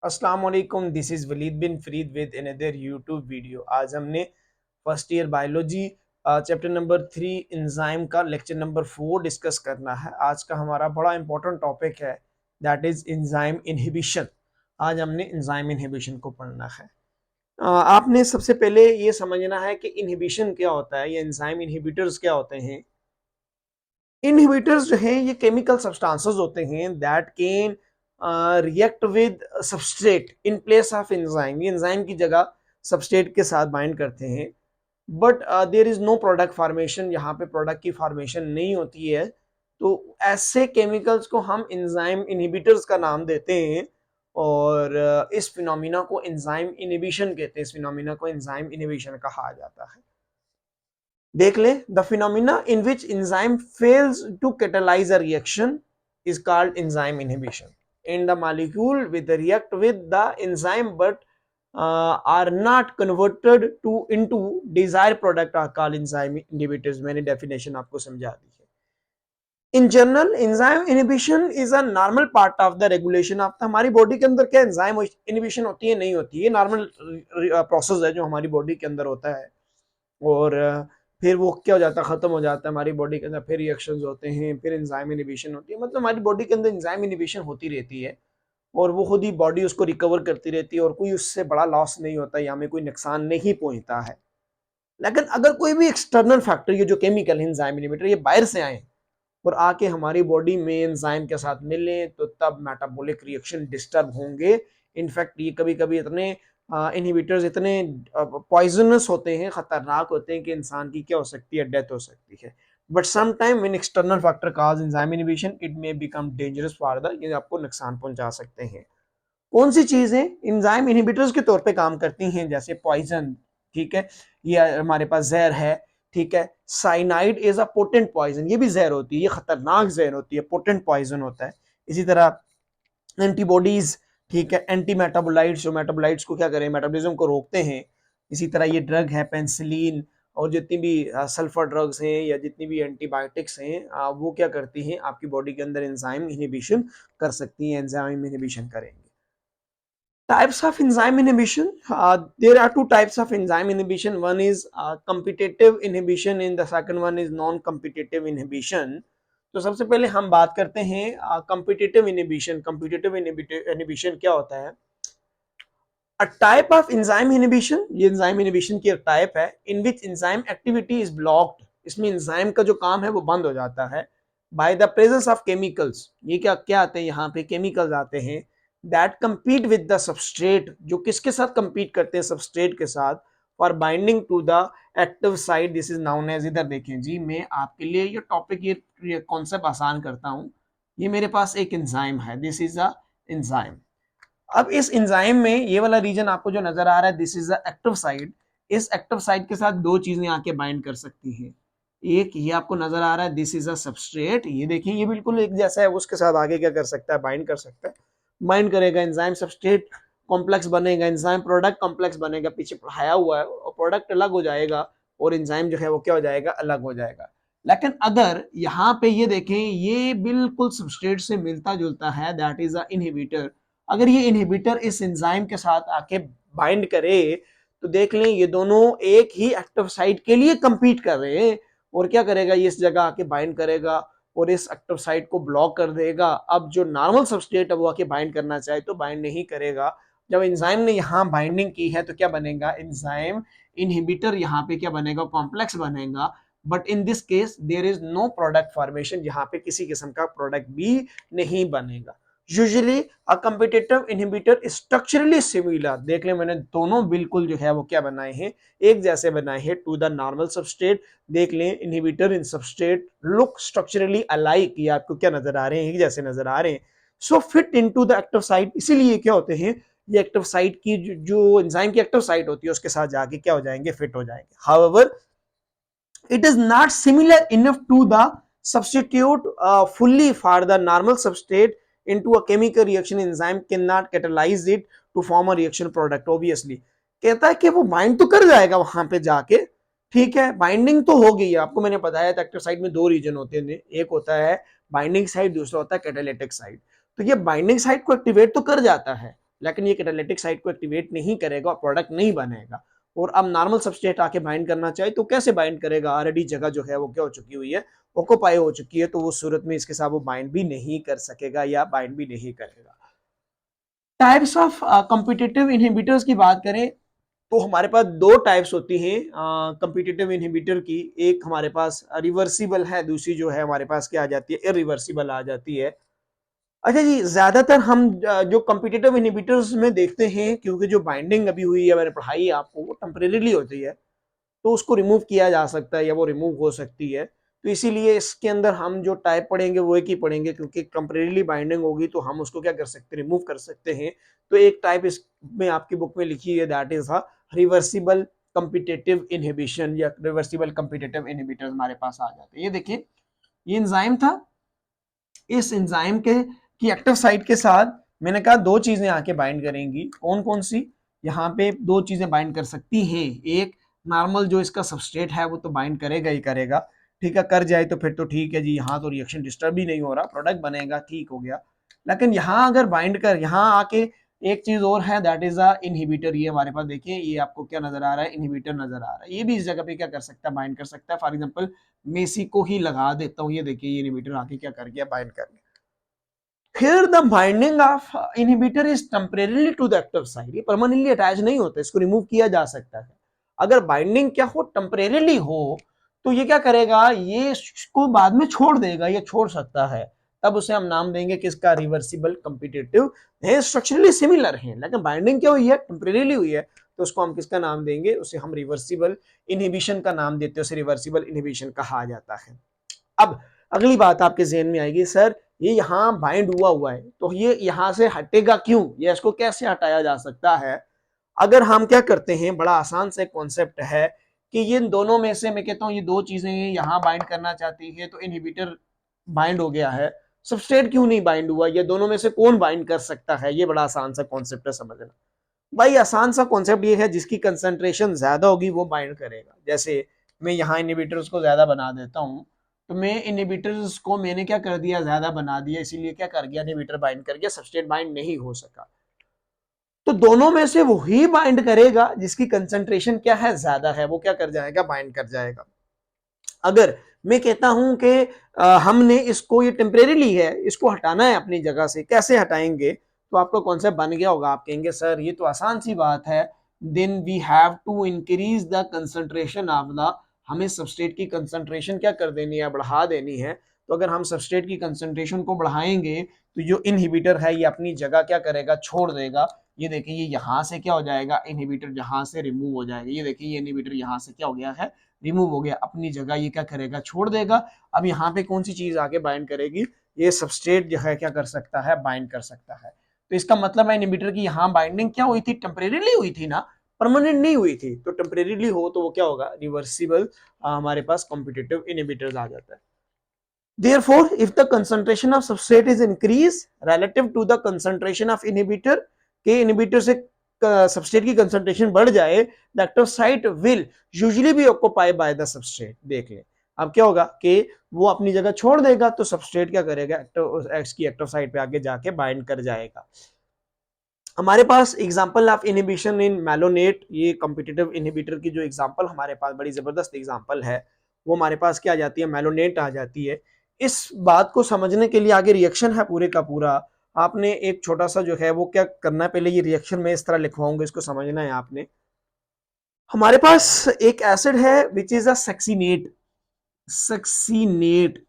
अस्सलाम वालेकुम, this is Waleed bin Farid with another YouTube video. आज हमने first year biology chapter number 3 enzyme का लेक्चर नंबर 4 डिस्कस करना है। आज का हमारा बड़ा इंपॉर्टेंट टॉपिक है, दैट इज़ एंजाइम इनहिबिशन। आज हमने एंजाइम इनहिबिशन को पढ़ना है। आपने सबसे पहले ये समझना है कि इनहिबिशन क्या होता है, ये एंजाइम इनहिबिटर्स क्या होते हैं। इनहिबिटर्स जो हैं ये केमिकल सब्सटेंसेस होते हैं that can react with substrate in place of enzyme. ये एंजाइम की जगह सबस्ट्रेट के साथ बाइंड करते हैं, but there is no product formation. यहाँ पे प्रोडक्ट की फॉर्मेशन नहीं होती है, तो ऐसे केमिकल्स को हम एंजाइम इनहिबिटर्स का नाम देते हैं। और इस फिनोमिना को एंजाइम इनहिबिशन कहते हैं। इस फिनोमिना को एंजाइम इनहिबिशन कहा जाता है। देख ले, the phenomena in which enzyme fails to catalyse a reaction is called enzyme inhibition and the molecule with react with the enzyme but are not converted to into desire product are called enzyme inhibitors. मैंने definition आपको समझा दी है। In general enzyme inhibition is a normal part of the regulation of the. हमारी body के अंदर क्या enzyme inhibition होती है? नहीं होती है। नॉर्मल प्रोसेस है जो हमारी बॉडी के अंदर होता है, और फिर वो क्या हो जाता है, खत्म हो जाता है हमारी बॉडी के अंदर। फिर रिएक्शंस होते हैं, फिर एंजाइम इनहिबिशन होती है। मतलब हमारी बॉडी के अंदर एंजाइम इनहिबिशन होती रहती है, और वो खुद ही बॉडी उसको रिकवर करती रहती है, और कोई उससे बड़ा लॉस नहीं होता या हमें कोई नुकसान नहीं पहुंचता है। लेकिन अगर कोई भी एक्सटर्नल फैक्टर, ये जो केमिकल एंजाइम इनहिबिटर, ये बाहर से आए और आके हमारी बॉडी में एंजाइम के साथ मिले, तो तब मेटाबॉलिक रिएक्शन डिस्टर्ब होंगे। इनफैक्ट ये कभी कभी इतने इनहिबिटर्स इतने पॉइजनस होते हैं, खतरनाक होते हैं कि इंसान की क्या हो सकती है, डेथ हो सकती है। But some time when external factor cause enzyme inhibition it may become dangerous for the, ये आपको नुकसान पहुंचा सकते हैं। कौन सी चीजें एंजाइम इनहिबिटर्स के तौर पे काम करती हैं? जैसे पॉइजन, ठीक है, ये हमारे पास जहर है, ठीक है। Cyanide is a potent poison, ये भी जहर होती है, ये खतरनाक जहर होती है, पोटेंट पॉइजन होता है। इसी तरह एंटीबॉडीज, ठीक है, एंटी मेटाबोलाइट्स, जो मेटाबोलाइट्स को क्या करें, मेटाबॉलिज्म को रोकते हैं। इसी तरह ये ड्रग है पेंसिलिन, और जितनी भी सल्फर ड्रग्स हैं या जितनी भी एंटीबायोटिक्स हैं, वो क्या करती हैं, आपकी बॉडी के अंदर एंजाइम इनहिबिशन कर सकती हैं, एंजाइम इनहिबिशन करेंगे। Types of enzyme inhibition. There are two types of enzyme inhibition. One is competitive inhibition and the second one is non-competitive inhibition. तो सबसे पहले हम बात करते हैं competitive inhibition. Competitive inhibition क्या होता है? A type of enzyme inhibition, ये enzyme inhibition की type है, in which enzyme activity is blocked. इसमें enzyme का जो काम है वो बंद हो जाता है by the presence of chemicals. ये क्या क्या आते हैं यहाँ पे? chemicals आते हैं that compete with the substrate, जो किसके साथ compete करते हैं? substrate के साथ, for binding to the active site. This is known as, इधर देखें जी, मैं आपके लिए ये टॉपिक, ये कॉन्सेप्ट आसान करता हूँ। ये मेरे पास एक एंजाइम है, दिस इज अ एंजाइम। अब इस एंजाइम में ये वाला रीजन आपको जो नजर आ रहा है, this is the active site. इस एक्टिव साइट के साथ दो चीजें आके बाइंड कर सकती हैं। एक ये आपको नजर आ रहा है, दिस इज अ सबस्ट्रेट, ये देखिए ये बिल्कुल एक जैसा है, उसके साथ आगे क्या कर सकता है, बाइंड कर सकता है। बाइंड करेगा, एंजाइम सबस्ट्रेट कॉम्प्लेक्स बनेगा, एंजाइम प्रोडक्ट कॉम्प्लेक्स बनेगा, पीछे पढ़ाया हुआ है, और प्रोडक्ट अलग हो जाएगा, और एंजाइम जो है वो क्या हो जाएगा, अलग हो जाएगा। लेकिन अगर यहाँ पे ये देखें, ये बिल्कुल सबस्ट्रेट से मिलता जुलता है, दैट इज अ इनहिबिटर। अगर ये इनहिबिटर इस एंजाइम के साथ आके बाइंड करे, तो देख लें ये दोनों एक ही एक्टिव साइट के लिए कंपीट कर रहे हैं, और क्या करेगा, ये इस जगह आके बाइंड करेगा और इस एक्टिव साइट को ब्लॉक कर देगा। अब जो नॉर्मल सबस्ट्रेट है वो आके बाइंड करना चाहे तो बाइंड नहीं करेगा। जब एंजाइम ने यहाँ बाइंडिंग की है तो क्या बनेगा, एंजाइम इनहिबिटर यहाँ पे क्या बनेगा, कॉम्प्लेक्स बनेगा। But in this case there is no product formation, यहाँ पे किसी किस्म का प्रोडक्ट भी नहीं बनेगा। Usually a competitive inhibitor structurally similar, देख ले मैंने दोनों बिल्कुल जो है वो क्या बनाए हैं, एक जैसे बनाए हैं टू द नॉर्मल सबस्ट्रेट। देख लें, इनहिबिटर इन सबस्ट्रेट लुक स्ट्रक्चरली अलाइक, ये आपको क्या नजर आ रहे हैं, एक जैसे नजर आ रहे हैं। So fit into the active site, इसीलिए क्या होते हैं, ये एक्टिव साइट की जो एंजाइम की एक्टिव साइट होती है उसके साथ जाके क्या हो जाएंगे, फिट हो जाएंगे। However it is not similar enough to the substitute fully for the normal substrate into a chemical reaction. Enzyme cannot catalyze it to form a reaction product obviously। कहता है कि वो बाइंड तो कर जाएगा वहां पे जाके, ठीक है, बाइंडिंग तो हो गई है। आपको मैंने बताया था एक्टिव साइट में दो रीजन होते हैं, एक होता है बाइंडिंग साइट, दूसरा होता है कैटालिटिक साइट। तो ये बाइंडिंग साइट को एक्टिवेट तो कर जाता है, लेकिन ये कैटालिटिक साइट को एक्टिवेट नहीं करेगा और प्रोडक्ट नहीं बनेगा। और अब नॉर्मल सबस्ट्रेट आके बाइंड करना चाहे तो कैसे बाइंड करेगा, ऑलरेडी जगह जो है वो क्या हो चुकी हुई है, ऑक्यूपाई हो चुकी है, तो उस सूरत में इसके साथ वो बाइंड भी नहीं कर सकेगा या बाइंड भी नहीं करेगा। टाइप्स ऑफ कॉम्पिटिटिव इनहिबिटर्स की बात करें तो हमारे पास दो टाइप्स होती हैं कॉम्पिटिटिव इनहिबिटर की। एक हमारे पास रिवर्सिबल है, दूसरी जो है हमारे पास क्या आ जाती है, इरिवर्सिबल आ जाती है। अच्छा जी, ज्यादातर हम जो कॉम्पिटिटिव इनहिबिटर्स में देखते हैं, क्योंकि जो बाइंडिंग अभी हुई है मैंने पढ़ाई है आपको, वो टेम्परेरीली होती है, तो उसको रिमूव किया जा सकता है या वो रिमूव हो सकती है। तो इसीलिए इसके अंदर हम जो टाइप पढ़ेंगे वो एक ही पढ़ेंगे, क्योंकि टेम्परेरीली बाइंडिंग होगी तो हम उसको क्या कर सकते हैं, रिमूव कर सकते हैं। तो एक टाइप इसमें आपकी बुक में लिखी है, that is reversible competitive inhibition या रिवर्सिबल कॉम्पिटिटिव इनहिबिटर हमारे पास आ जाते हैं। ये देखिए, ये एंजाइम था, इस एंजाइम के की एक्टिव साइट के साथ मैंने कहा दो चीजें आके बाइंड करेंगी। कौन कौन सी? यहाँ पे दो चीजें बाइंड कर सकती हैं। एक, नॉर्मल जो इसका सबस्ट्रेट है वो तो बाइंड करेगा ही करेगा, ठीक है, कर जाए तो फिर तो ठीक है जी, यहाँ तो रिएक्शन डिस्टर्ब ही नहीं हो रहा, प्रोडक्ट बनेगा, ठीक हो गया। लेकिन यहाँ अगर बाइंड कर, यहाँ आके एक चीज और है, दैट इज अ इनहिबिटर। ये हमारे पास देखिए, ये आपको क्या नजर आ रहा है, इनहिबिटर नजर आ रहा है। ये भी इस जगह पे क्या कर सकता है, बाइंड कर सकता है। फॉर एग्जाम्पल मेसी को ही लगा देता हूँ, ये देखिए, ये इनहिबिटर आके क्या कर गया, बाइंड कर गया। Here the binding of inhibitor is temporarily to the active site, ये permanently अटैच नहीं होता, इसको रिमूव किया जा सकता है। अगर बाइंडिंग क्या हो, टेम्परेरीली हो, तो ये क्या करेगा, ये इसको बाद में छोड़ देगा, ये छोड़ सकता है, तब उसे हम नाम देंगे किसका, रिवर्सिबल कॉम्पिटिटिव। है स्ट्रक्चरली सिमिलर है, लेकिन बाइंडिंग क्या हुई है, टेम्परेरीली हुई है, तो उसको हम किसका नाम देंगे, उसे हम रिवर्सिबल इनहिबिशन का नाम देते हैं, उसे रिवर्सिबल इनहिबिशन कहा जाता है। अब अगली बात आपके जहन में आएगी, सर ये यहाँ बाइंड हुआ हुआ है तो ये यहाँ से हटेगा क्यों, या इसको कैसे हटाया जा सकता है? अगर हम क्या करते हैं, बड़ा आसान से कॉन्सेप्ट है कि ये दोनों में से मैं कहता हूं ये दो चीजें यहाँ बाइंड करना चाहती है, तो इनहिबिटर बाइंड हो गया है, सबस्ट्रेट क्यों नहीं बाइंड हुआ, ये दोनों में से कौन बाइंड कर सकता है? ये बड़ा आसान सा कॉन्सेप्ट है, समझना भाई। आसान सा कॉन्सेप्ट ये है, जिसकी कंसंट्रेशन ज्यादा होगी वो बाइंड करेगा। जैसे मैं यहाँ इनहिबिटर्स को ज्यादा बना देता हूँ, तो मैं इनहिबिटर्स को मैंने क्या कर दिया, ज्यादा बना दिया, इसीलिए क्या कर गया, इनहिबिटर बाइंड कर गया, सबस्ट्रेट बाइंड नहीं हो सका। तो दोनों में से वही बाइंड करेगा जिसकी कंसंट्रेशन क्या है, ज्यादा है, वो क्या कर जाएगा, बाइंड कर जाएगा। अगर मैं कहता हूं कि हमने इसको, ये टेम्परेरीली है, इसको हटाना है अपनी जगह से, कैसे हटाएंगे, तो आपका कॉन्सेप्ट बन गया होगा। आप कहेंगे सर ये तो आसान सी बात है, then we have to increase the concentration of the, हमें सबस्ट्रेट की कंसंट्रेशन क्या कर देनी है, बढ़ा देनी है। तो अगर हम सबस्ट्रेट की कंसंट्रेशन को बढ़ाएंगे तो जो इनहिबिटर है ये अपनी जगह क्या करेगा, छोड़ देगा। ये देखिए, ये यहां से क्या हो जाएगा, इनहिबिटर जहां से रिमूव हो जाएगा। ये देखिए, ये इनहिबिटर यहां से क्या हो गया है, रिमूव हो गया, अपनी जगह ये क्या करेगा, छोड़ देगा। अब यहाँ पे कौन सी चीज आके बाइंड करेगी, ये सबस्ट्रेट जो है क्या कर सकता है, बाइंड कर सकता है। तो इसका मतलब है इनहिबिटर की यहाँ बाइंडिंग क्या हुई थी, टेम्परेरीली हुई थी ना, परमानेंट नहीं हुई थी। तो टेम्परेरीली हो तो वो क्या होगा, रिवर्सिबल हमारे पास कॉम्पिटिटिव इनहिबिटर्स आ जाता है। Therefore, if the concentration of substrate is increased relative to the concentration of inhibitor, के इनहिबिटर से सबस्ट्रेट की कंसंट्रेशन बढ़ जाए, the active site will usually B occupied by the substrate. देख ले, अब क्या होगा कि वो अपनी जगह छोड़ देगा, तो सबस्ट्रेट क्या करेगा, एक्स की एक्टिव साइट पे आगे जाके बाइंड कर जाएगा। हमारे पास example of inhibition in malonate, ये कॉम्पिटिटिव इनहिबिटर की जो एग्जांपल हमारे पास बड़ी जबरदस्त एग्जांपल है, वो हमारे पास क्या आ जाती है, मैलोनेट आ जाती है। इस बात को समझने के लिए आगे रिएक्शन है पूरे का पूरा, आपने एक छोटा सा जो है वो क्या करना है, पहले ये रिएक्शन में इस तरह लिखवाऊंगा, इसको समझना है आपने। हमारे पास एक एसिड है which is a succinate, succinate,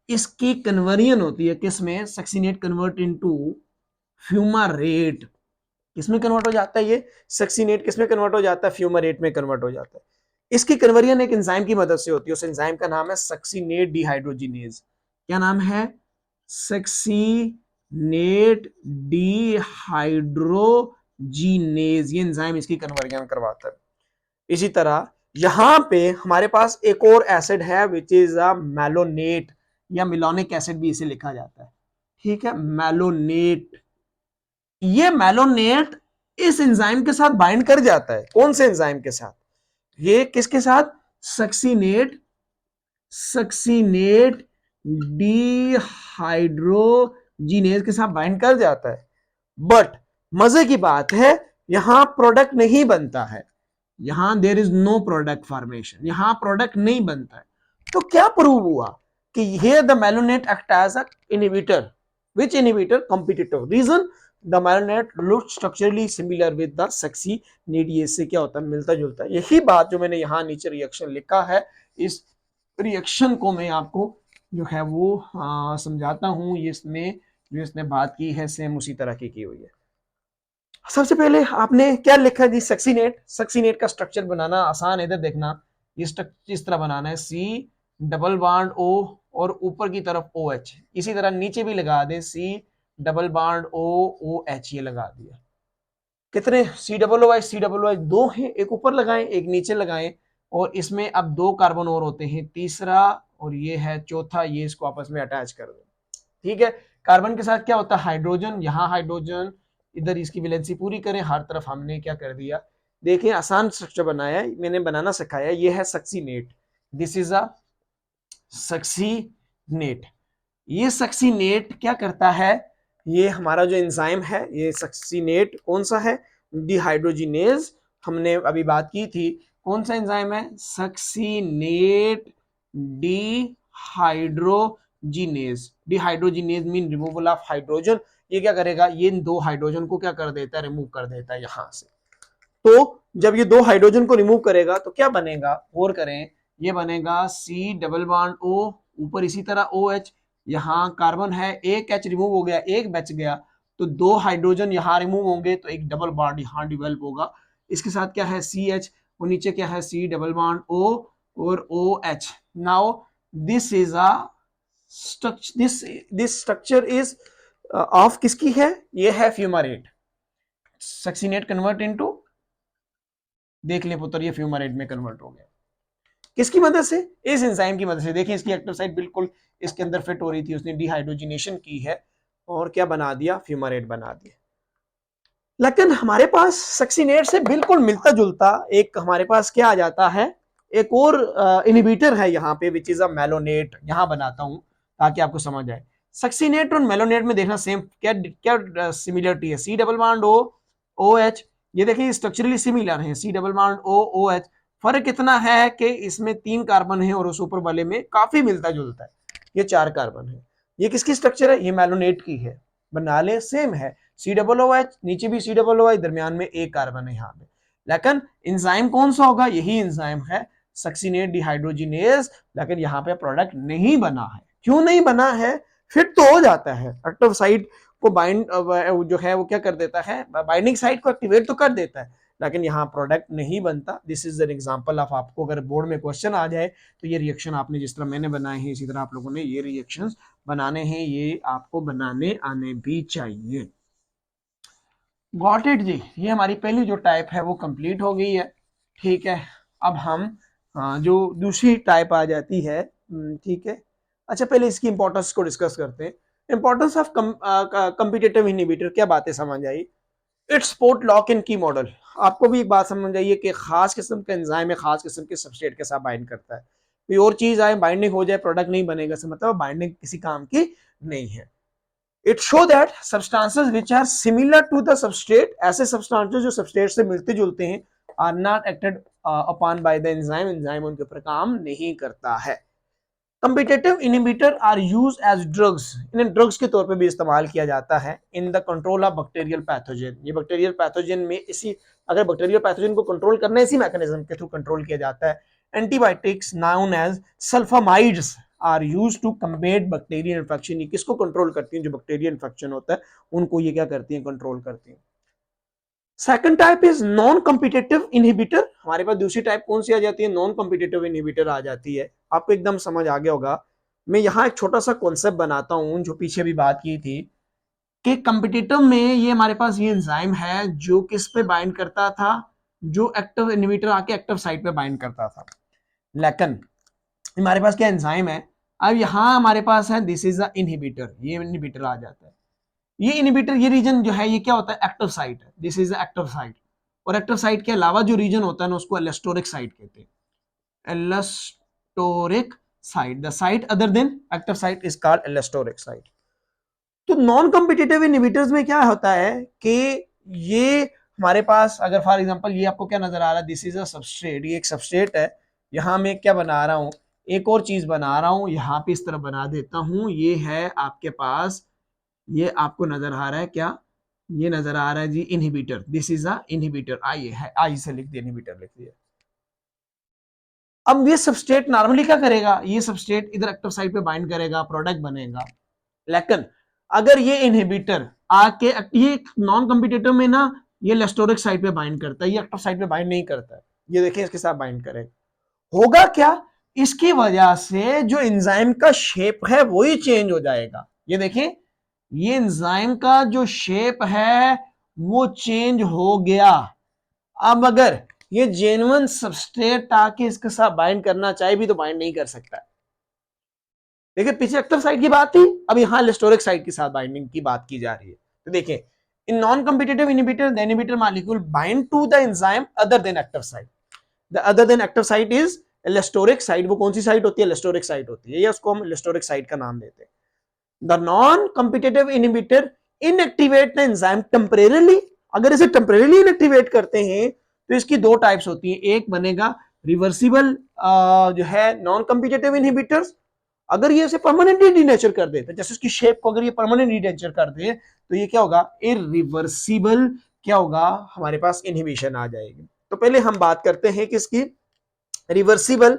इसकी कन्वर्जन होती है किसमें, सक्सीनेट कन्वर्ट इनटू फ्यूमारेट। किसमें कन्वर्ट हो जाता है ये, सक्सीनेट किसमें कन्वर्ट हो जाता है, फ्यूमारेट में कन्वर्ट हो जाता है। इसकी कन्वर्जन एक एंजाइम की मदद से होती है, उस एंजाइम का नाम है सक्सीनेट डिहाइड्रोजिनेज। क्या नाम है, सक्सीनेट डिहाइड्रोजिनेज, ये एंजाइम इसकी कन्वर्जन करवाता है। इसी तरह यहां पे हमारे पास एक और एसिड है विच इज अ मैलोनेट, या मिलोनिक एसिड भी इसे लिखा जाता है, ठीक है, मैलोनेट। ये मैलोनेट इस एंजाइम के साथ बाइंड कर जाता है, कौन से एंजाइम के साथ, ये किसके साथ, सक्सीनेट, सक्सीनेट डिहाइड्रोजिनेज के साथ बाइंड कर जाता है। बट मजे की बात है यहां प्रोडक्ट नहीं बनता है, यहां there is no product formation, यहां प्रोडक्ट नहीं बनता है। तो क्या प्रूव हुआ कि here the malonate act as a inhibitor, which inhibitor competitive reason the malonate looks structurally similar with the succinate, ये इससे क्या होता है मिलता जुलता है। यही बात जो मैंने यहाँ नीचे रिएक्शन लिखा है, इस रिएक्शन को मैं आपको जो है वो समझाता हूँ। इसमें जो इसने बात की है सेम उसी तरह की हुई है। सबसे पहले आपने क्या लिखा जी, सक्सीनेट। सक्सीनेट का स्ट्रक्चर बनाना आसान है, इधर देखना, ये स्ट्रक्चर इस तरह बनाना है, सी डबल बॉन्ड ओ और ऊपर की तरफ ओ एच, इसी तरह नीचे भी लगा दे, C double bond O O H, ये लगा दिया। कितने C double O H, C double O H दो हैं, एक ऊपर लगाएं एक नीचे लगाएं, और इसमें अब दो कार्बन और होते हैं, तीसरा और ये है चौथा, ये इसको आपस में अटैच कर दो। ठीक है, कार्बन के साथ क्या होता है हाइड्रोजन, यहाँ हाइड्रोजन, इधर इसकी वैलेंसी पूरी करें, हर तरफ हमने क्या कर दिया, देखिए आसान स्ट्रक्चर बनाया है, मैंने बनाना सिखाया। ये है succinate, this is a succinate. ये सक्सीनेट क्या करता है, ये हमारा जो एंजाइम है, ये सक्सीनेट कौन सा है, डिहाइड्रोजिनेज, हमने अभी बात की थी, कौन सा एंजाइम है, succinate dehydrogenase. Dehydrogenase mean removal of hydrogen, ये क्या करेगा, ये दो हाइड्रोजन को क्या कर देता है, रिमूव कर देता है यहां से। तो जब ये दो हाइड्रोजन को रिमूव करेगा तो क्या बनेगा, गौर करें, ये बनेगा सी डबल बॉन्ड ओ, ऊपर इसी तरह ओ एच, यहाँ कार्बन है, एक एच रिमूव हो गया, एक बच गया, तो दो हाइड्रोजन यहाँ रिमूव होंगे तो एक डबल बॉन्ड यहाँ डिवेल्प होगा। इसके साथ क्या है सी एच, और नीचे क्या है सी डबल बॉन्ड ओ और O H. Now this is a structure, this structure is of किसकी है, ये है फ्यूमारेट। सक्सीनेट कन्वर्ट इनटू, देख ले पुत्र, ये फ्यूमारेट में कन्वर्ट हो गया, किसकी मदद से, इस एंजाइम की मदद से। देखिए इसकी एक्टिव साइट बिल्कुल इसके अंदर फिट हो रही थी, उसने डिहाइड्रोजिनेशन की है और क्या बना दिया, फ्यूमारेट बना दिया। लेकिन हमारे पास सक्सीनेट से बिल्कुल मिलता जुलता एक हमारे पास क्या आ जाता है, एक और इनहिबिटर है यहाँ पे, विच इज अ मेलोनेट। यहां बनाता हूं ताकि आपको समझ आए। सक्सीनेट और मेलोनेट में देखना सेम क्या क्या सिमिलरिटी है, C double bond O O H, ये देखिए स्ट्रक्चरली सिमिलर है, C double bond O O H. फर्क इतना है कि इसमें 3 कार्बन है और उस ऊपर वाले में काफी मिलता जुलता है, ये 4 कार्बन है। ये किसकी स्ट्रक्चर है, ये मेलोनेट की है, बना ले सेम है, सी डबल ओ एच, नीचे भी सी डबल ओ एच, दरमियान में एक कार्बन है यहाँ पे। लेकिन एंजाइम कौन सा होगा, यही एंजाइम है सक्सीनेट डिहाइड्रोजिनेज, लेकिन यहाँ पे प्रोडक्ट नहीं बना है। क्यों नहीं बना है, फिट तो हो जाता है, एक्टिव साइट को बाइंड जो है वो क्या कर देता है, बाइंडिंग साइट को एक्टिवेट तो कर देता है, लेकिन यहाँ प्रोडक्ट नहीं बनता। This is an example of, आपको अगर बोर्ड में क्वेश्चन आ जाए तो ये रिएक्शन आपने जिस तरह मैंने बनाए हैं इसी तरह आप लोगों ने ये रिएक्शंस बनाने हैं, ये आपको बनाने आने भी चाहिए। गॉट इट जी, ये हमारी पहली जो टाइप है वो कंप्लीट हो गई है। ठीक है, अब हम जो दूसरी टाइप आ जाती है, ठीक है। अच्छा पहले इसकी इंपॉर्टेंस को डिस्कस करते हैं। इंपॉर्टेंस ऑफ कम्पिटिटिव इनहिबिटर, क्या बातें समझ आई, इट्स सपोर्ट लॉक इन की मॉडल। आपको भी एक बात समझ आइए कि खास किस्म का एंजाइम है, खास किस्म के सबस्ट्रेट के साथ बाइंड करता है। कोई और चीज आए बाइंडिंग हो जाए प्रोडक्ट नहीं बनेगा, मतलब बाइंडिंग किसी काम की नहीं है। It show that substances which are similar to the substrate, ऐसे सब्सटेंसेस जो सबस्ट्रेट से मिलते जुलते हैं, are not acted upon by the enzyme, enzyme उनके ऊपर काम नहीं करता है। Competitive inhibitor are use as drugs, इन्हें ड्रग्स के तौर पे भी इस्तेमाल किया जाता है in the control of bacterial pathogen. ये बैक्टीरियल पैथोजन में इसी, अगर बैक्टीरियल पैथोजन को कंट्रोल करना है इसी मैकेनिज्म के थ्रू कंट्रोल किया जाता है। Antibiotics known as sulfamides are used to combat bacterial infection, ये किसको कंट्रोल करती हैं, जो बैक्टीरियल इन्फेक्शन होता है उनको ये क्या करती हैं, कंट्रोल करती हैं। Second type is non competitive inhibitor. हमारे पास दूसरी टाइप कौन सी आ जाती है, नॉन कॉम्पिटिटिव इनहिबिटर आ जाती है। आपको एकदम समझ आ गया होगा। मैं यहाँ एक छोटा सा कॉन्सेप्ट बनाता हूं जो पीछे भी बात की थी कि कॉम्पिटिटिव में ये हमारे पास ये एंजाइम है जो किस पे बाइंड करता था, जो एक्टिव इनहिबिटर आके एक्टिव साइट पे बाइंड करता था। लेकिन हमारे पास क्या एंजाइम है, अब यहाँ हमारे पास है दिस इज अ इनहिबिटर, ये इनहिबिटर आ जाता है। ये इनहिबिटर, ये रीजन जो है ये क्या होता है, एक्टिव साइट है, दिस इज एक्टिव साइट। और एक्टिव साइट के अलावा जो रीजन होता है ना उसको एलेस्टोरिक साइट कहते हैं, allosteric site, the site other than active site is called allosteric site. तो नॉन कॉम्पिटिटिव इनहिबिटर्स में क्या होता है कि ये हमारे पास अगर फॉर एग्जांपल ये आपको क्या नजर आ रहा है, दिस इज अ सबस्ट्रेट, ये एक सबस्ट्रेट है, यहाँ मैं क्या बना रहा हूँ, एक और चीज बना रहा हूँ, यहाँ पे इस तरह बना देता हूँ, ये है आपके पास, ये आपको नजर आ रहा है क्या, ये नजर आ रहा है जी inhibitor, this is a inhibitor, I है, आई से लिख दिया, इनहिबिटर लिख दिया। अब ये सबस्ट्रेट नॉर्मली क्या करेगा, ये सबस्ट्रेट इधर एक्टिव साइट पे बाइंड करेगा, प्रोडक्ट बनेगा, लेकिन अगर ये इनहिबिटर आके, ये नॉन कम्पिटिटिव में ना ये लेस्टोरिक साइट पे बाइंड करता है, ये एक्टिव साइट पे बाइंड नहीं करता है, ये देखिए इसके साथ बाइंड करेगा, होगा क्या, इसकी वजह से जो एंजाइम का शेप है वही चेंज हो जाएगा, ये देखिए ये एंजाइम का जो शेप है वो चेंज हो गया। अब अगर ये जेन्युइन सबस्ट्रेट आके इसके साथ बाइंड करना चाहे भी तो बाइंड नहीं कर सकता। देखिए पीछे एक्टिव साइट की बात थी, अब यहां इलेक्ट्रोलिक साइट के साथ बाइंडिंग की बात की जा रही है। तो देखिए in non competitive inhibitor the inhibitor molecule bind to the enzyme other than active site, the other than active site is allosteric site, वो कौन सी साइट होती है, इलेक्ट्रोलिक साइट होती है, या उसको हम इलेक्ट्रोलिक साइट का नाम देते हैं। The non competitive inhibitor inactivate the enzyme temporarily, अगर इसे टेम्परेरीली इनएक्टिवेट करते हैं तो इसकी दो टाइप्स होती है, एक बनेगा रिवर्सिबल जो है नॉन कम्पिटिटिव इनहिबिटर्स, अगर ये इसे परमानेंटली डीनेचर कर देते, जैसे उसकी शेप को अगर ये परमानेंट डीनेचर कर दे तो ये क्या होगा, इरिवर्सिबल क्या होगा, हमारे पास इनहिबिशन आ जाएगी। तो पहले हम बात करते हैं कि इसकी reversible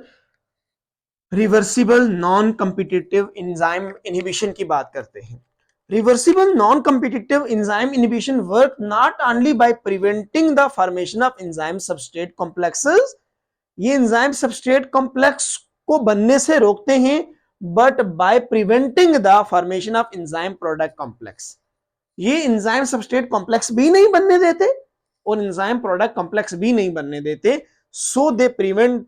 reversible non competitive enzyme inhibition की बात करते हैं। Reversible non competitive enzyme inhibition work not only by preventing the formation of enzyme substrate complexes, ये एंजाइम सबस्ट्रेट कॉम्प्लेक्स को बनने से रोकते हैं, but by preventing the formation of enzyme product complex, ये एंजाइम सबस्ट्रेट कॉम्प्लेक्स भी नहीं बनने देते और एंजाइम प्रोडक्ट कॉम्प्लेक्स भी नहीं बनने देते, so they prevent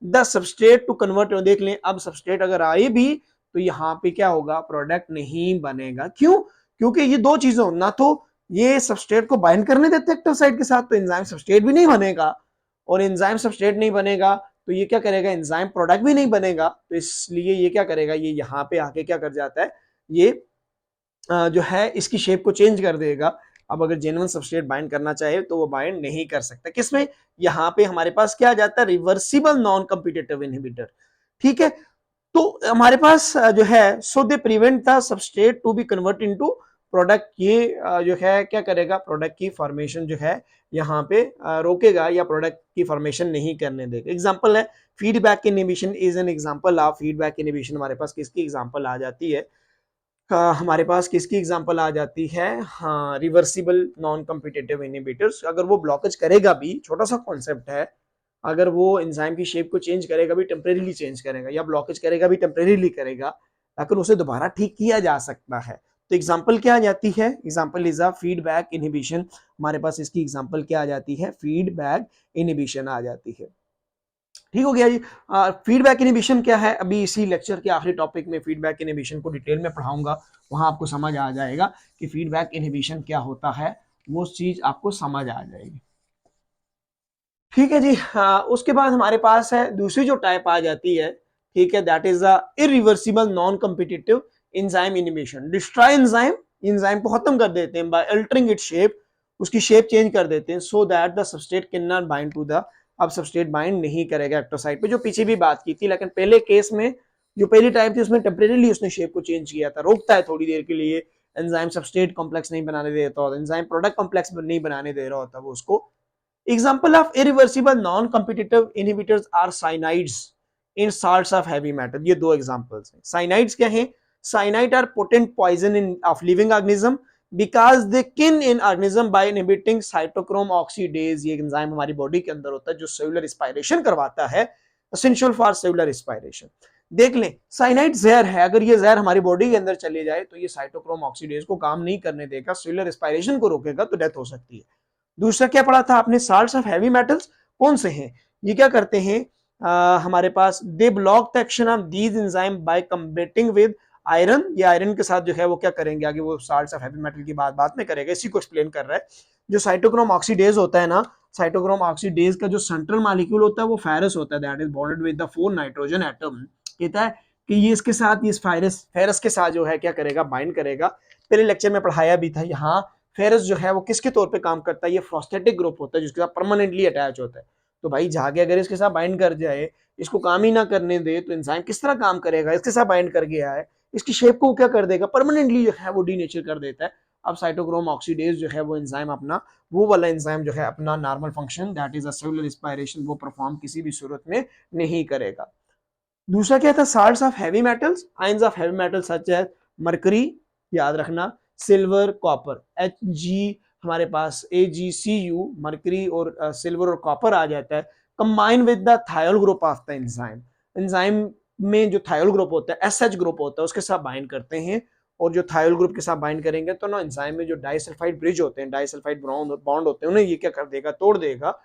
the substrate to convert. देख लें अब सबस्ट्रेट अगर आए भी तो यहां पे क्या होगा, प्रोडक्ट नहीं बनेगा, क्यों, क्योंकि ये दो चीजें ना तो ये सबस्ट्रेट को बाइंड करने देते एक्टिव साइट के साथ, तो एंजाइम सबस्ट्रेट भी नहीं बनेगा, और एंजाइम सबस्ट्रेट नहीं बनेगा तो ये क्या करेगा, एंजाइम प्रोडक्ट भी नहीं बनेगा, तो इसलिए ये क्या करेगा, ये यहाँ पे आके क्या कर जाता है, ये जो है इसकी शेप को चेंज कर देगा। अब अगर जेन्युइन सबस्ट्रेट बाइंड करना चाहे तो वो बाइंड नहीं कर सकता, किसमें, यहाँ पे हमारे पास क्या आ जाता है, रिवर्सिबल नॉन कम्पिटिटिव इनहिबिटर, ठीक है। तो हमारे पास जो है so they prevent the substrate to be convert into product, ये जो है क्या करेगा, प्रोडक्ट की फॉर्मेशन जो है यहाँ पे रोकेगा या प्रोडक्ट की फॉर्मेशन नहीं करने देगा। एग्जांपल है feedback inhibition is an example of feedback inhibition, हमारे पास किसकी एग्जांपल आ जाती है, हमारे पास किसकी एग्जांपल आ जाती है, हाँ रिवर्सिबल नॉन कम्पिटिटिव इनहिबिटर्स, अगर वो ब्लॉकेज करेगा भी, छोटा सा कॉन्सेप्ट है, अगर वो एंजाइम की शेप को चेंज करेगा भी, टेम्परेरीली चेंज करेगा, या ब्लॉकेज करेगा भी टेम्परेरीली करेगा, लेकिन उसे दोबारा ठीक किया जा सकता है। तो एग्जांपल क्या आ जाती है, example is a feedback inhibition, हमारे पास इसकी एग्जांपल क्या आ जाती है, फीडबैक इनहिबिशन आ जाती है। ठीक हो गया जी। फीडबैक इनहिबिशन क्या है, अभी इसी लेक्चर के आखिरी टॉपिक में फीडबैक इनहिबिशन को डिटेल में पढ़ाऊंगा, वहां आपको समझ आ जाएगा कि फीडबैक इनहिबिशन क्या होता है, वो चीज आपको समझ आ जाएगी। ठीक है जी। उसके बाद हमारे पास है दूसरी जो टाइप आ जाती है, ठीक है, that is the irreversible non competitive enzyme inhibition, destroy enzyme, enzyme को खत्म कर देते हैं बाय अल्टरिंग इट्स शेप, उसकी शेप चेंज कर देते हैं, so that the substrate can not bind to the, अब सबस्ट्रेट बाइंड नहीं करेगा एक्टिव साइट पे, जो पीछे भी बात की थी, लेकिन पहले केस में जो पहली टाइप थी उसमें टेम्परेरीली उसने शेप को चेंज किया था, रोकता है थोड़ी देर के लिए, एंजाइम सबस्ट्रेट कॉम्प्लेक्स नहीं बनाने देता होता, एंजाइम प्रोडक्ट कॉम्प्लेक्स नहीं बनाने दे रहा होता वो उसको। Example of irreversible non-competitive inhibitors are cyanides in salts of heavy metal, ये दो examples हैं। cyanides क्या हैं, cyanide are potent poison in of living organism because they kill in organism by inhibiting cytochrome oxidase, ये enzyme हमारी body के अंदर होता है जो सेलुलर रेस्पिरेशन करवाता है, essential for cellular respiration। देख लें साइनाइड जहर है, अगर ये जहर हमारी बॉडी के अंदर चले जाए तो ये साइटोक्रोम ऑक्सीडेज को काम नहीं करने देगा, सेलुलर रेस्पिरेशन को रोकेगा, तो डेथ हो सकती है। दूसरा क्या पढ़ा था आपने, साल्ट्स ऑफ हैवी मेटल्स कौन से हैं, ये क्या करते हैं, हमारे पास they block the action of these enzyme by combating with iron, ये आयरन के साथ जो है वो क्या करेंगे आगे, वो साल्ट्स ऑफ हैवी मेटल की बात में करेगा, इसी को एक्सप्लेन कर रहा है। जो साइटोक्रोम ऑक्सीडेज होता है ना, साइटोक्रोम ऑक्सीडेज का जो सेंट्रल मॉलिक्यूल होता है वो फेरस होता है, that is bonded with the 4 nitrogen atom, कहता है कि ये इसके साथ, ये फेरस के साथ जो है क्या करेगा, बाइंड करेगा। पहले लेक्चर में पढ़ाया भी था, यहाँ फेरस जो है वो किसके तौर पे काम करता है, ये प्रोस्थेटिक ग्रुप होता है जिसके साथ परमानेंटली अटैच होता है। तो भाई जाके अगर इसके साथ बाइंड कर जाए, इसको काम ही ना करने दे, तो एंजाइम किस तरह काम करेगा, इसके साथ बाइंड कर गया है, इसकी शेप को क्या कर देगा, परमानेंटली जो है वो डीनेचर कर देता है। अब साइटोक्रोम ऑक्सीडेज जो है वो एंजाइम अपना, वो वाला एंजाइम जो है अपना normal function that is a cellular respiration वो परफॉर्म किसी भी सूरत में नहीं करेगा। दूसरा क्या था, salts of heavy metals, ions of heavy metals सच है मरकरी, याद रखना, सिल्वर, कॉपर, एच जी, हमारे पास AgCu, मरकरी और सिल्वर और कॉपर आ जाता है, combine with the thiol group of the enzyme. Enzyme में जो थायोल ग्रुप होता है, SH ग्रुप होता है, उसके साथ बाइंड करते हैं, और जो थायोल ग्रुप के साथ बाइंड करेंगे तो ना एंजाइम में जो डाइसल्फाइड ब्रिज होते हैं, डाइसल्फाइड बॉन्ड होते हैं, उन्हें ये क्या कर देगा, तोड़ देगा।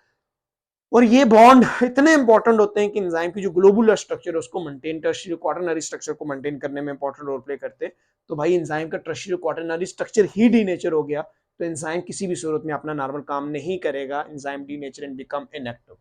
और ये बॉन्ड इतने इंपॉर्टेंट होते हैं कि एंजाइम की जो ग्लोबुलर स्ट्रक्चर है उसको मेंटेन, टर्शियरी क्वाटरनरी स्ट्रक्चर को मेंटेन करने में इंपॉर्टेंट रोल प्ले करते हैं। तो भाई एंजाइम का टर्शियरी क्वाटरनरी स्ट्रक्चर ही डीनेचर हो गया, तो एंजाइम किसी भी सूरत में अपना नॉर्मल काम नहीं करेगा, enzyme denature and become inactive.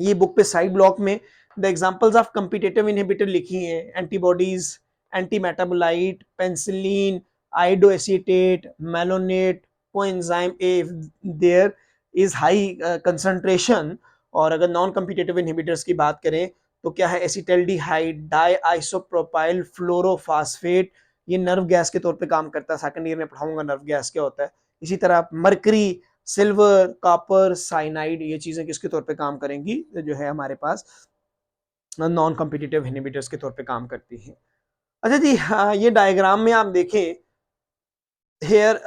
ये बुक पे साइड ब्लॉक में the examples of competitive inhibitor लिखी हैं, antibodies, anti metabolite, penicillin, iodoacetate, malonate, coenzyme A there is high concentration. और अगर नॉन कम्पिटिटिव इनहिबिटर्स की बात करें तो क्या है, एसिटल्डिहाइड, डाई आइसोप्रोपाइल फ्लोरोफॉस्फेट, ये नर्व गैस के तौर पे काम करता है, सेकंड ईयर में पढ़ाऊंगा नर्व गैस क्या होता है। इसी तरह मरकरी, सिल्वर, कॉपर, साइनाइड, ये चीजें किसके तौर पे काम करेंगी, जो है हमारे पास नॉन कॉम्पिटिटिव इनहिबिटर्स के तौर पे काम करती हैं। अच्छा जी, ये डायग्राम में आप देखें, here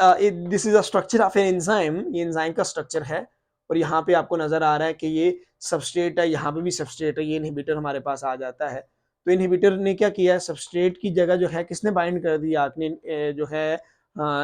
this is a structure of an enzyme, ये एंजाइम का स्ट्रक्चर है, और यहाँ पे आपको नजर आ रहा है कि ये सबस्ट्रेट है, यहाँ पे भी सबस्ट्रेट है, ये इनहिबिटर हमारे पास आ जाता है। तो इनहिबिटर ने क्या किया, सबस्ट्रेट की जगह जो है किसने बाइंड कर दिया, आपने जो है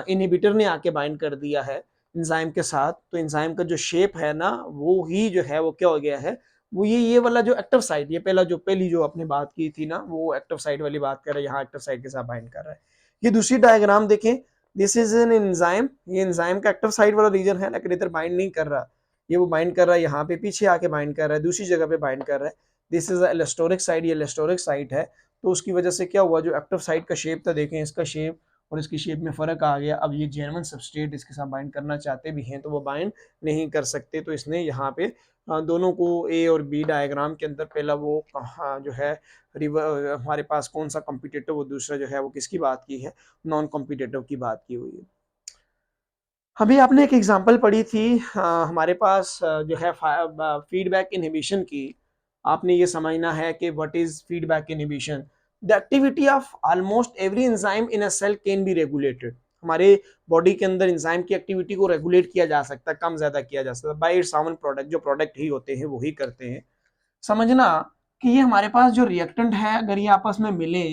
इनहिबिटर ने आके बाइंड कर दिया है एंजाइम के साथ। तो एंजाइम का जो शेप है ना, वो ही जो है वो क्या हो गया है, वो ये वाला जो एक्टिव साइट, ये पहली जो आपने बात की थी ना, वो एक्टिव साइट वाली बात कर रहा है, यहाँ एक्टिव साइट के साथ बाइंड कर रहा है। ये दूसरी डायग्राम देखें, दिस इज एन एंजाइम, ये एंजाइम का एक्टिव साइट वाला रीजन है, लेकिन इधर बाइंड नहीं कर रहा, ये वो बाइंड कर रहा है यहाँ पे, पीछे आके बाइंड कर रहा है, दूसरी जगह पे बाइंड कर रहा है। दिस इज एलेस्टोरिक साइट, ये एलेस्टोरिक साइट है। तो उसकी वजह से क्या हुआ, जो एक्टिव साइट का शेप था, देखें इसका शेप और इसकी शेप में फर्क आ गया। अब ये जेन्युइन सबस्ट्रेट इसके साथ बाइंड करना चाहते भी हैं तो वो बाइंड नहीं कर सकते। तो इसने यहाँ पे दोनों को ए और बी डायग्राम के अंदर पहला वो जो है हमारे पास कौन सा कॉम्पिटिटिव और दूसरा जो है वो किसकी बात की है, नॉन कॉम्पिटिटिव की बात की हुई है। अभी आपने एक एग्जांपल पढ़ी थी हमारे पास जो है फीडबैक इनहिबिशन की। आपने ये समझना है कि what is feedback inhibition, the activity of almost every enzyme in a cell can be regulated. हमारे बॉडी के अंदर एंजाइम की एक्टिविटी को रेगुलेट किया जा सकता है, कम ज्यादा किया जा सकता है बाय इट्स ओन प्रोडक्ट, जो प्रोडक्ट ही होते हैं वही करते हैं। समझना कि ये हमारे पास जो रिएक्टेंट है, अगर ये आपस में मिले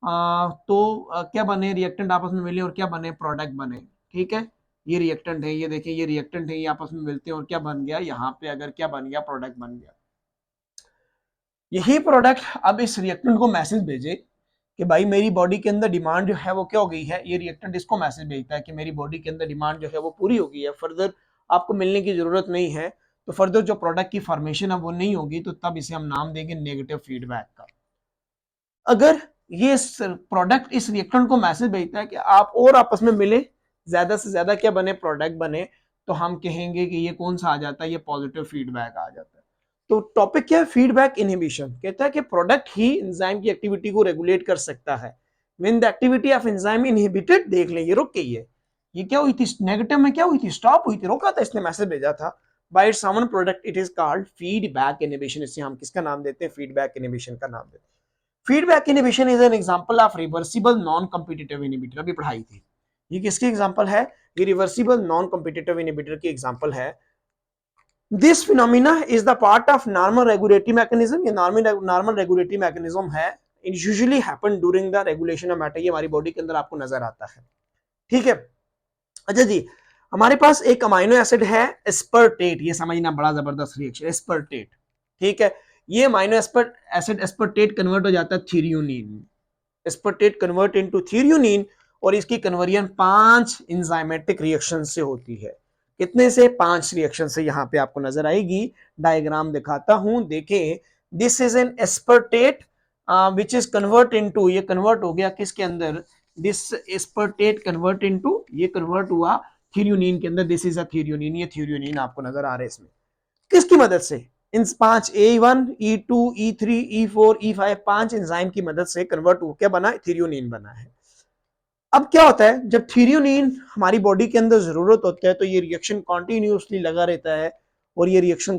तो क्या बने, रिएक्टेंट आपस में मिले और क्या बने, प्रोडक्ट बने। ठीक है, ये रिएक्टेंट है, ये देखिए ये रिएक्टेंट है, ये आपस में मिलते हैं और क्या बन गया, यहाँ पे अगर क्या बन गया, प्रोडक्ट बन गया। यही प्रोडक्ट अब इस रिएक्टेंट को मैसेज भेजे कि भाई मेरी बॉडी के अंदर डिमांड जो है वो क्या हो गई है, ये रिएक्टेंट इसको मैसेज भेजता है कि मेरी बॉडी के अंदर डिमांड जो है वो पूरी हो गई है, फर्दर आपको मिलने की जरूरत नहीं है। तो फर्दर जो प्रोडक्ट की फॉर्मेशन है वो नहीं होगी, तो तब इसे हम नाम देंगे नेगेटिव फीडबैक का। अगर ये प्रोडक्ट इस रिएक्टेंट को मैसेज भेजता है कि आप और आपस में मिले, ज्यादा से ज्यादा क्या बने, प्रोडक्ट बने, तो हम कहेंगे कि ये कौन सा आ जाता है, ये पॉजिटिव फीडबैक आ जाता है। तो टॉपिक क्या है, फीडबैक इनहिबिशन। कहता है कि प्रोडक्ट ही एंजाइम की एक्टिविटी को रेगुलेट कर सकता है when the activity of enzyme inhibited. देख लें ये रुक गई है, ये क्या हुई थी, नेगेटिव में क्या हुई थी, स्टॉप हुई थी, रोका था, इसने मैसेज भेजा था bye its own product, it is called feedback inhibition. इसे हम किसका नाम देते हैं, फीडबैक इनहिबिशन का नाम देते हैं। Feedback inhibition is an example of reversible non competitive inhibitor, अभी पढ़ाई थी। ये किसकी एग्जांपल है, ये रिवर्सिबल नॉन कॉम्पिटिटिव इनहिबिटर की एग्जांपल है। This phenomena is the part of normal regulatory mechanism, ये नॉर्मल रेगुलेटरी मैकेनिज्म है। It usually happen during the regulation of matter, ये हमारी बॉडी के अंदर आपको नजर आता है। ठीक है, अच्छा जी, हमारे पास एक अमाइनो एसिड है एस्पर्टेट, ये समझना बड़ा जबरदस्त रिएक्शन, एस्पर्टेट। ठीक है, ये अमाइनो एसिड एस्पर्टेट कन्वर्ट हो जाता है threonine, aspartate convert into threonine, और इसकी कन्वर्जन 5 एंजाइमेटिक रिएक्शन से होती है। कितने से, 5 रिएक्शन से, यहां पे आपको नजर आएगी, डायग्राम दिखाता हूं, देखें। This is an aspartate which is convert into, ये कन्वर्ट हो गया किसके अंदर, दिस एस्पर्टेट कन्वर्ट इनटू, ये कन्वर्ट हुआ थ्रियोनिन के अंदर, दिस इज अ थ्रियोनिन, ये थ्रियोनिन आपको नजर आ रहे हैं इसमें। किसकी मदद से? इन 5 E1 E2 E3 E4 E5 5 enzyme की मदद से कन्वर्ट हो क्या बना? थ्रियोनिन बना है। अब क्या होता है जब थ्रियोनिन हमारी बॉडी के अंदर जरूरत होता है तो ये रिएक्शन कॉन्टिन्यूसली लगा रहता है और ये रिएक्शन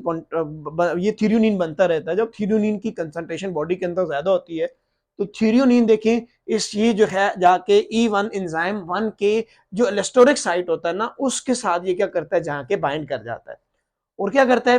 ये थ्रियोनिन बनता रहता है। जब थ्रियोनिन की कंसंट्रेशन बॉडी के अंदर ज्यादा होती है तो थ्रियोनिन देखें इस ये जो है जाके E1 एंजाइम 1 के जो एलेस्टोरिक साइट होता है ना उसके साथ ये क्या करता है जाके बाइंड कर जाता है और क्या करता है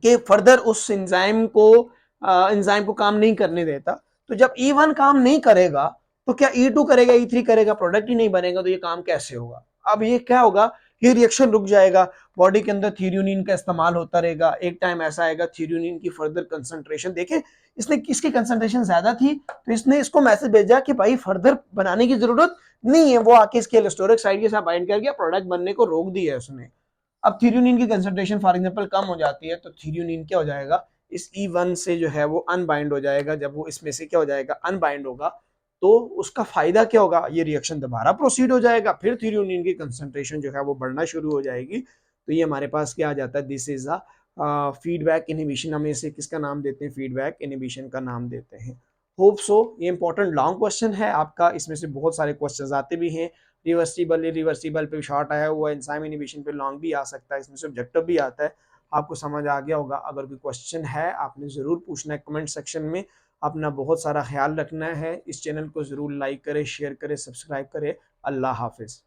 कि फर्दर उस एंजाइम को काम नहीं करने देता। तो जब E1 काम नहीं करेगा तो क्या E2 करेगा, E3 करेगा, प्रोडक्ट ही नहीं बनेगा तो ये काम कैसे होगा? अब ये क्या होगा, ये रिएक्शन रुक जाएगा, बॉडी के अंदर थ्रियोनिन का इस्तेमाल होता रहेगा। एक टाइम ऐसा आएगा थ्रियोनिन की फर्दर कंसंट्रेशन, देखे इसने किसकी कंसंट्रेशन ज्यादा थी तो इसने इसको मैसेज भेजा कि भाई फर्दर बनाने की जरूरत नहीं है, वो आके इसके एलोस्टोरिक साइड के साथ बाइंड कर गया, प्रोडक्ट बनने को रोक दिया उसने। अब थ्रियोनिन की कंसंट्रेशन फॉर एग्जांपल कम हो जाती है तो थ्रियोनिन क्या हो जाएगा, इस E1 से जो है वो अनबाइंड हो जाएगा। जब वो इसमें से क्या हो जाएगा, अनबाइंड होगा, तो उसका फायदा क्या होगा, ये रिएक्शन दोबारा प्रोसीड हो जाएगा, फिर थ्रियोनिन की कंसंट्रेशन जो है वो बढ़ना शुरू हो जाएगी। तो ये हमारे पास क्या आ जाता है, this is a feedback inhibition. हम इसे किसका नाम देते हैं, फीडबैक इनहिबिशन का नाम देते हैं। होप सो ये इंपॉर्टेंट लॉन्ग क्वेश्चन है आपका, इसमें से बहुत सारे क्वेश्चंस आते भी हैं। रिवर्सिबल इरिवर्सिबल पे शॉर्ट आया हुआ है, एंजाइम इनहिबिशन पे लॉन्ग भी आ सकता है, इसमें से ऑब्जेक्टिव भी आता है। आपको समझ आ गया होगा। अगर कोई क्वेश्चन है आपने ज़रूर पूछना है कमेंट सेक्शन में। अपना बहुत सारा ख्याल रखना है। इस चैनल को ज़रूर लाइक करें, शेयर करें, सब्सक्राइब करें। अल्लाह हाफिज़।